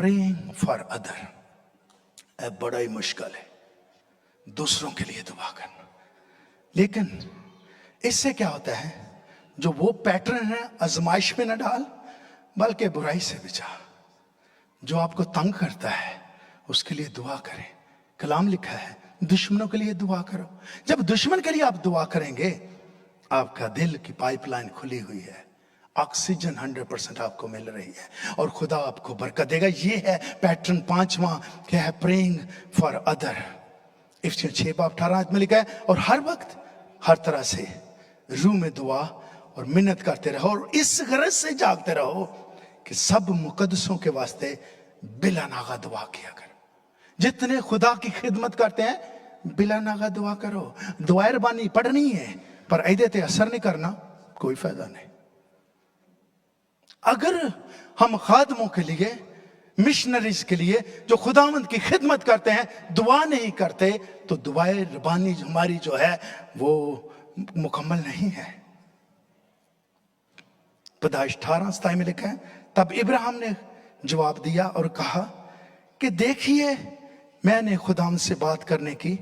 Praying for other, बड़ा ही मुश्किल है दूसरों के लिए दुआ करना। लेकिन इससे क्या होता है, जो वो पैटर्न है आजमाइश में न डाल बल्कि बुराई से बचा। जो आपको तंग करता है उसके लिए दुआ करें। कलाम लिखा है दुश्मनों के लिए दुआ करो। जब दुश्मन के लिए आप दुआ करेंगे, आपका दिल की पाइपलाइन खुली हुई है, ऑक्सीजन 100% आपको मिल रही है और खुदा आपको बरकत देगा। ये है पैटर्न। पांचवा क्या है, प्रेइंग फॉर अदर। इफ्सियों 6:18 में लिखा है, और हर वक्त हर तरह से रूह में दुआ और मिन्नत करते रहो और इस गरज से जागते रहो कि सब मुकद्दसों के वास्ते बिला नागा दुआ किया करो। जितने खुदा की खिदमत करते हैं बिला नागा दुआ करो। दुआर बानी पढ़नी है पर ऐदे ते असर नहीं करना, कोई फायदा नहीं। अगर हम खादमों के लिए, मिशनरीज के लिए जो खुदावंद की खिदमत करते हैं दुआ नहीं करते, तो दुआए रबानी हमारी जो है वो मुकम्मल नहीं है। पैदाइश 18:27 में लिखा है, तब इब्राहिम ने जवाब दिया और कहा कि देखिए मैंने खुदावंद से बात करने की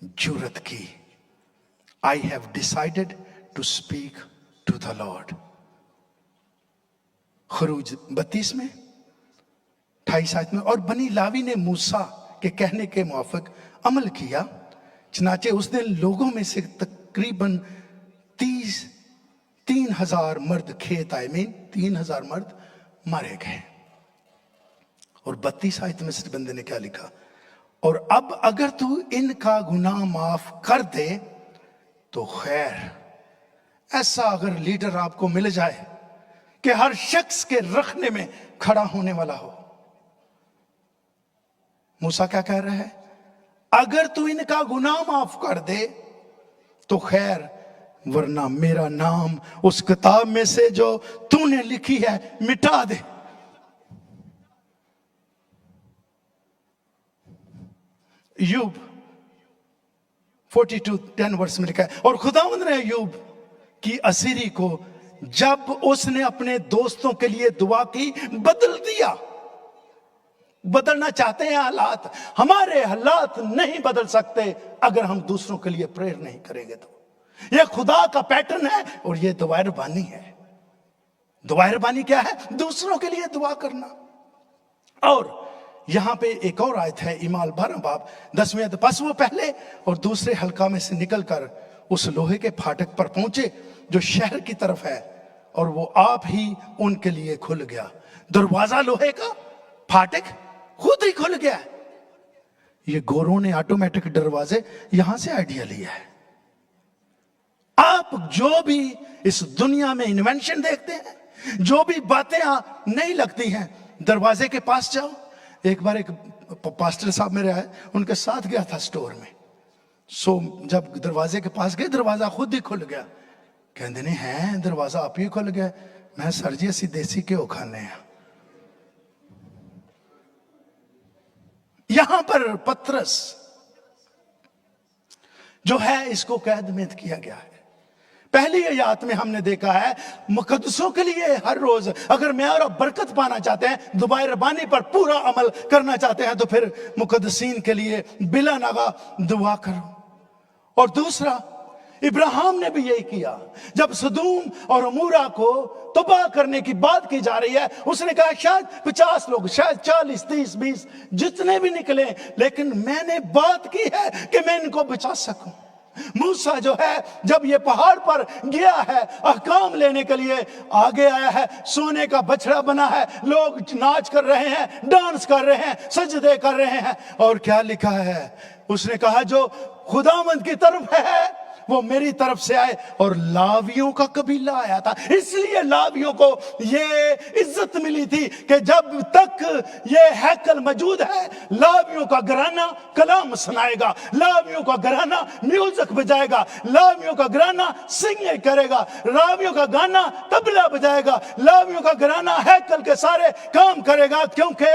जुर्रत की। I have decided to speak to the lord. खरूज 32 में 28 में, और बनी लावी ने मूसा के कहने के मुआफिक अमल किया, चनाचे उस दिन लोगों में से तकरीबन 3,000 मर्द खेत आए में 3,000 मर्द मारे गए। और 32 आयत में से बंदे ने क्या लिखा, और अब अगर तू इनका गुनाह माफ कर दे तो खैर। ऐसा अगर लीडर आपको मिल जाए कि हर शख्स के रखने में खड़ा होने वाला हो। मूसा क्या कह रहा है, अगर तू इनका गुनाह माफ कर दे तो खैर, वरना मेरा नाम उस किताब में से जो तूने लिखी है मिटा दे। यूब 42:10 वर्ष में लिखा है, और खुदावंद ने यूब की असीरी को जब उसने अपने दोस्तों के लिए दुआ की बदल दिया। बदलना चाहते हैं हालात, हमारे हालात नहीं बदल सकते अगर हम दूसरों के लिए प्रेयर नहीं करेंगे। तो यह खुदा का पैटर्न है और यह दुआ रबानी है। दुआ रबानी क्या है, दूसरों के लिए दुआ करना। और यहां पे एक और आयत है, इमाल 12:10 आयत, बस वो पहले और दूसरे हल्का में से निकलकर उस लोहे के फाटक पर पहुंचे जो शहर की तरफ है, और वो आप ही उनके लिए खुल गया। दरवाजा लोहे का, फाटक खुद ही खुल गया। ये गोरों ने ऑटोमेटिक दरवाजे यहां से आइडिया लिया है। आप जो भी इस दुनिया में इन्वेंशन देखते हैं, जो भी बातें नहीं लगती हैं, दरवाजे के पास जाओ। एक बार एक पास्टर साहब मेरे आए, उनके साथ गया था स्टोर में। जब दरवाजे के पास गए, दरवाजा खुद ही खुल गया। कहते नहीं है दरवाजा आप ही खुल गया। मैं सर जी असी देसी घ्यो खाने हैं। यहां पर पतरस जो है इसको कैद में किया गया है। पहली आयत में हमने देखा है मुकद्दसों के लिए हर रोज, अगर मैं और बरकत पाना चाहते हैं, दुआ रबानी पर पूरा अमल करना चाहते हैं, तो फिर मुकद्दसीन के लिए बिला नागा दुआ करो। और दूसरा, इब्राहिम ने भी यही किया। जब सदूम और अमूरा को तबाह करने की बात की जा रही है, उसने कहा शायद 50 लोग, शायद 40, 30, 20 जितने भी निकले, लेकिन मैंने बात की है कि मैं इनको बचा सकूं। मूसा जो है जब ये पहाड़ पर गया है अहकाम लेने के लिए, आगे आया है, सोने का बछड़ा बना है, लोग नाच कर रहे हैं, डांस कर रहे हैं, सजदे कर रहे हैं, और क्या लिखा है, उसने कहा जो खुदावंद की तरफ है वो मेरी तरफ से आए। और लावियों का कबीला आया था, इसलिए लावियों को ये इज्जत मिली थी कि जब तक ये हैकल मौजूद है, लावियों का घराना कलाम सुनाएगा, लावियों का घराना म्यूजिक बजाएगा, लावियों का घराना सिंगिंग करेगा, लावियों का गाना तबला बजाएगा, लावियों का घराना हैकल के सारे काम करेगा। क्योंकि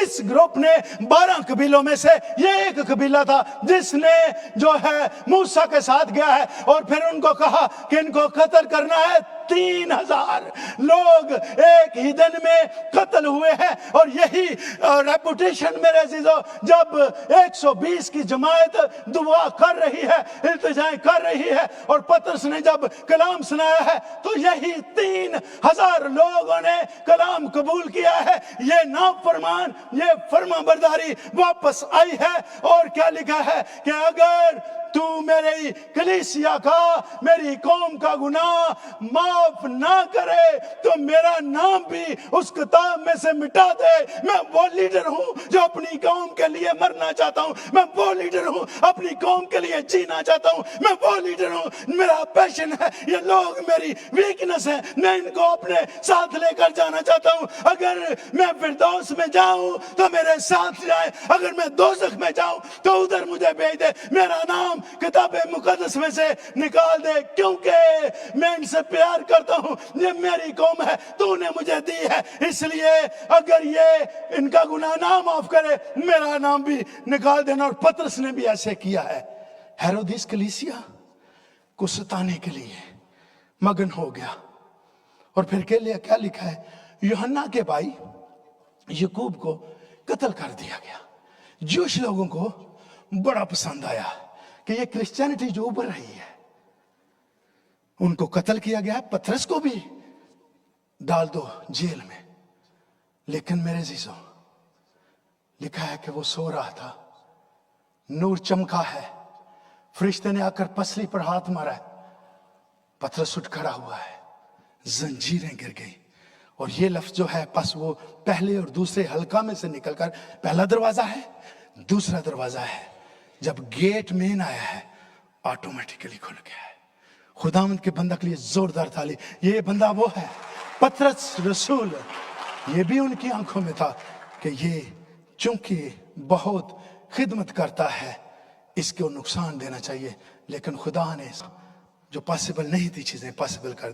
इस ग्रुप ने 12 कबीलों में से ये एक कबीला था जिसने जो है मूसा के साथ गया किया है और फिर उनको कहा कि इनको कत्ल करना है। 3000 लोग एक ही दिन में कत्ल हुए हैं। और यही रेपुटेशन मेरे अजीजों, जब 120 की जमात दुआ कर रही है, इल्तिजाएं कर रही है, और पतरस ने जब कलाम सुनाया है तो यही 3000 लोगों ने कलाम कबूल किया है। ये नाफरमान, ये फर्माबरदारी वापस आई है। और क्या लिखा है कि अगर तू मेरी कलीसिया का, मेरी कौम का गुनाह माफ ना करे तो मेरा नाम भी उस किताब में से मिटा दे। मैं वो लीडर हूं जो अपनी कौम के लिए मरना चाहता हूं। मैं वो लीडर हूं अपनी कौम के लिए जीना चाहता हूं। मैं वो लीडर हूं, मेरा पैशन है। ये लोग मेरी वीकनेस है, मैं इनको अपने साथ लेकर जाना चाहता हूं। अगर मैं फिरदौस में जाऊं तो मेरे साथ जाए, अगर मैं दोज़ख में जाऊं तो उधर मुझे भेज दे, मेरा नाम किताबे मुकद्दस में से निकाल दे, क्योंकि मैं इनसे प्यार करता हूं। ये मेरी कौम है, तूने मुझे दी है, इसलिए अगर ये इनका गुनाह ना माफ करे मेरा नाम भी निकाल देना। और पतरस ने भी ऐसे किया है। हेरोदिस कलीसिया को सताने के लिए मगन हो गया। और फिर के लिए क्या लिखा है, यूहन्ना के भाई याकूब को कत्ल कर दिया गया। जूश लोगों को बड़ा पसंद आया कि ये क्रिश्चियनिटी जो उभर रही है, उनको कत्ल किया गया। पतरस को भी डाल दो जेल में। लेकिन मेरे अजीजों, लिखा है कि वो सो रहा था, नूर चमका है, फरिश्ते ने आकर पसली पर हाथ मारा है, पतरस उठ खड़ा हुआ है, जंजीरें गिर गई। और ये लफ्ज जो है, बस वो पहले और दूसरे हल्का में से निकलकर, पहला दरवाजा है, दूसरा दरवाजा है, जब गेट मेन आया है ऑटोमेटिकली खुल गया है। खुदावंद के बंदा के लिए जोरदार ताली। ये बंदा वो है, पतरस रसूल। ये भी उनकी आंखों में था कि ये चूंकि बहुत खिदमत करता है, इसको नुकसान देना चाहिए। लेकिन खुदा ने जो पॉसिबल नहीं थी चीजें पॉसिबल कर